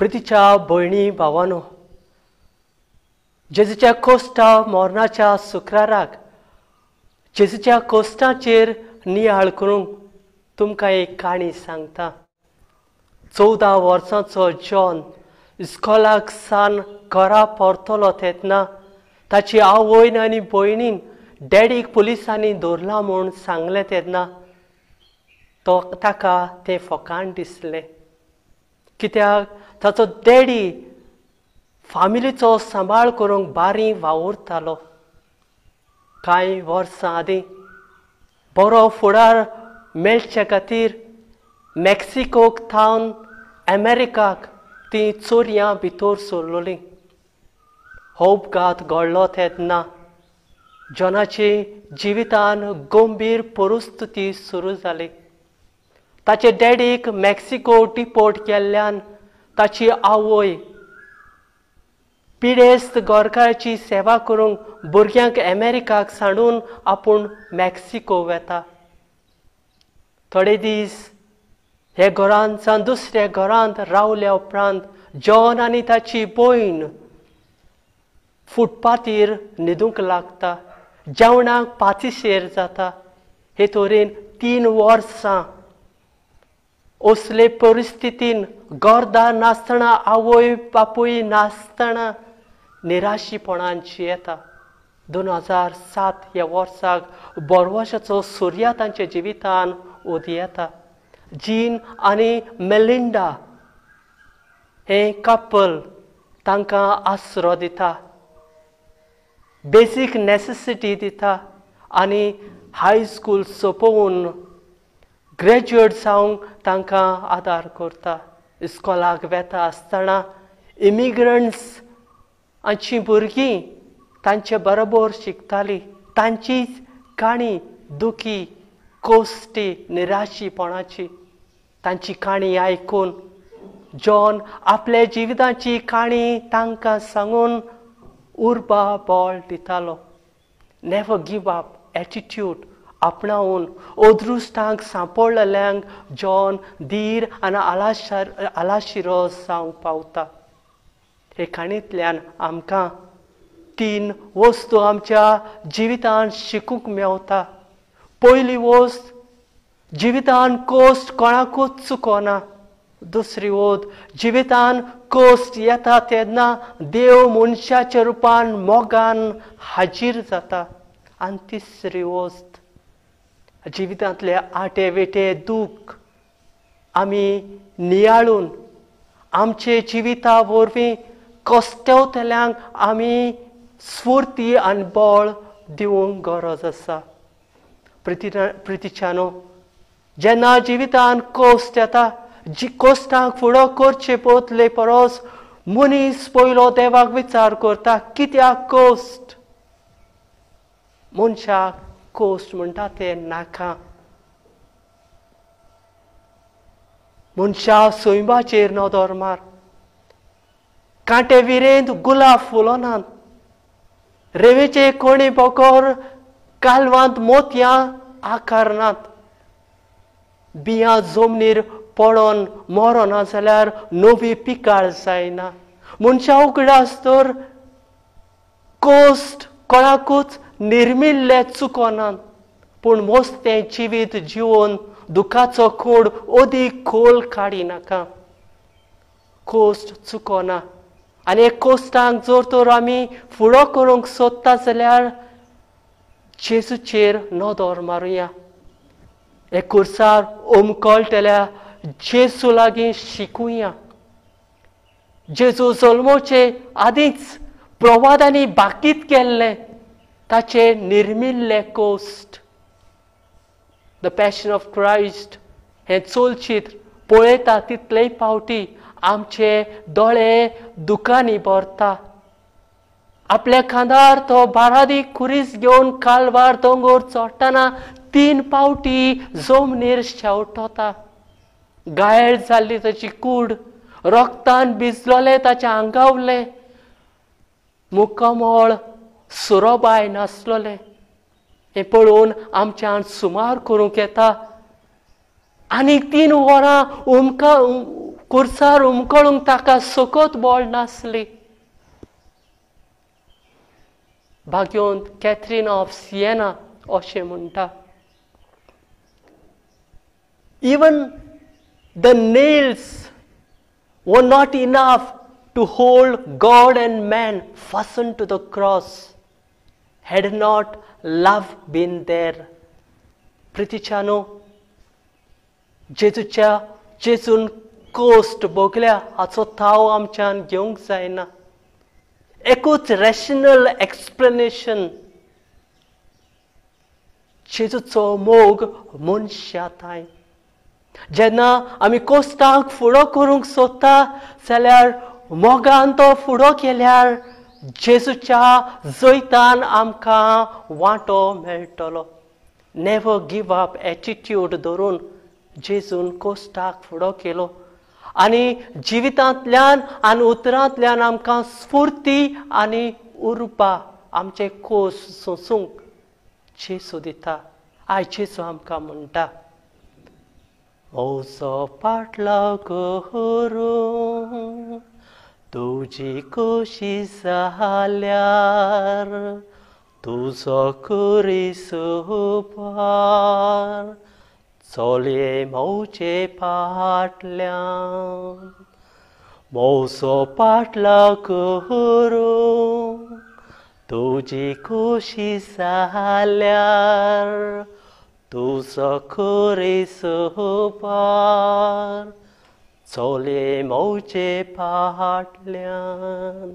प्रितीच्या भयणी भावांनो, जेजूच्या कोस्टा मोरणाच्या शुक्राराक जेजूच्या कोस्टाचेर नियाळ करूंक तुमकां एक काणी सांगता. 14 वर्सांचो जॉन इस्कॉलाक सान घरा परतलो तेन्ना ताची आवयन आनी भयणीन डॅडीक पुलिसांनी दवरला म्हूण सांगलें तेन्ना ताका तें फकाण दिसलें, कित्याक ताचो डॅडी फामिलीचो सांबाळ करूंक बारी वावुरतालो. कांय वर्सां आदीं बरो फुडार मेळचे खातीर मॅक्सिकोक थावन अमेरिकाक तीं चोरयां भितर सरलोलीं. हो अपघात घडलो तेन्ना जॉनाचे जिवितान गंभीर परिस्थिती सुरू जाली. ताचे डॅडीक मॅक्सिको डिपोर्ट केल्ल्यान ताची आवय पिडेस्त गोरकाराची सेवा करूंक भुरग्यांक अमेरिकाक सांडून आपूण मॅक्सिको वेता. थोडे दीस हे घरांत सावन दुसऱ्या घरांत रावल्या उपरांत जॉन आनी ताची भयण फुटपाथीर न्हिदूंक लागता, जेवणाक पातीशेर जाता. हे तरेन 3 वर्सां असले परिस्थितीन घरदार नासतना आवय बापूय नासतना निराशीपणान जियेता. 2007 ह्या वर्साक बरवर्साचो सूर्य तांच्या जिवितान उदयेता. जीन आनी मेलिंडा हे कपल तांकां आसरो दिता, बेसीक नेसेसिटी दिता आनी हाय स्कूल सोंपोवन ग्रॅज्युएट जावंक तांकां आदार करता. इस्कॉलाक वेता आसतना इमिग्रंट्स आमची भुरगीं तांचे बरोबर शिकतालीं. तांचीच काणी दुखी, कोश्टी, निराशीपणाची. तांची काणी आयकून जॉन आपल्या जिविताची काणी तांकां सांगून उर्बा बोळ दितालो. नेवर गिव अप एटिट्यूड आपणावून अदृश्टांक सांपडलेल्यांक जॉन धीर आनी आलाशिरो जावंक पावता. हे काणयेंतल्यान आमकां 3 वस्तू आमच्या जिवितान शिकूंक मेवता. पयली वस्त, जिवितान कोस्ट कोणाकूच चुकोना. दुसरी वस्त, जिवितान कोस्ट येता तेन्ना देव मनशाच्या रुपान मोगान हाजीर जाता. आनी तिसरी वस्त, जिवितांतले आटे वेटे दूख आमी नियाळून आमचे जिविता वरवीं कश्टवतल्यांक आमी स्फूर्ती आनी बळ दिवंक गरज आसा. प्रितीच्यानो, जेन्ना जिवितान कोस्ट येता, कोस्टाक फुडो करचे बदले परस मनीस पयलो देवाक विचार करता, कित्याक कोस्ट? मनशाक कोस्ट म्हणटा ते नाका. मनशा सोयंबाचेर नदर मार. कांटे विरेंत गुलाब फुलोनात. रेवेचे कोणे बगर कालवांत मोतयां आकारनात. बियां जमनीर पडोन मरोना जाल्यार नवी पिकाळ जायना. मनशा उगडास तर कोस्ट कोणाकूच निर्मिल्ले चुकोनात, पूण मोस्तें जिवीत जिवन दुखाचो खूण अदीक खोल काडी नाका. कोस्ट चुकोना आनी कोस्टांक जर तर आमी फुडो करूंक सोदता जाल्यार जेजूचेर नदर मारुया. हे खुर्सार उमकळटल्या जेजू लागीं शिकुया. जेजू जल्मोचे आदींच प्रवादांनी बाकीत केल्ले ताचे निर्मिल्ले कोस्ट. द पॅशन ऑफ क्रायस्ट हें चलचित्र पळयता तितलेय फावटी आमचे दोळे दुखांनी भरता. आपल्या खांदार तो बारादी खुरीस घेवन कालवार दोंगर चडटना 3 फावटी जमनीर शेवटता. घायल जाल्ली ताची कूड, रक्तान भिजलोले ताचे आंगावले, मुखामोळ सुरोबाय नासलोले. हें पळोवन आमच्यान सुमार करूंक येता. आनीक 3 वरां कुर्सार उमकळूंक ताका सकत बोळ नासली. भाग्योंत कॅथरीन ऑफ सिएना अशें म्हणटा, even the nails were not enough to hold God and man fastened to the cross had not love been there. प्रितीच्यानो, जेजून कोस्ट भोगल्या हाचो ताव आमच्यान घेवंक जायना. एकूच रॅशनल एक्सप्लेनेशन, जेजूचो मोग मनशाताय. जेन्ना आमी कोस्ताक फुडो करूंक सोदता जाल्यार मोगान तो फुडो केल्यार जेजूच्या जैतान आमकां वांटो मेळटलो. नेवर गिव अप एटिट्यूड धरून जेजून कोस्ताक फुडो केलो आनी जिवितांतल्यान आनी उतरांतल्यान आमकां स्फूर्ती आनी उर्बा आमचे खोस सोंसूंक जेजू दिता. आयज जेजू आमकां म्हणटा, म्हजो पाटलाव करून तुजी खोशी जाल्यार तुजो कुरीस पार चोले म्हजे फाटल्यान. म्हजो पाटलाव करून तुजी खोशी जाल्यार तुजो कुरीस पार चोले म्हजे फाटल्यान.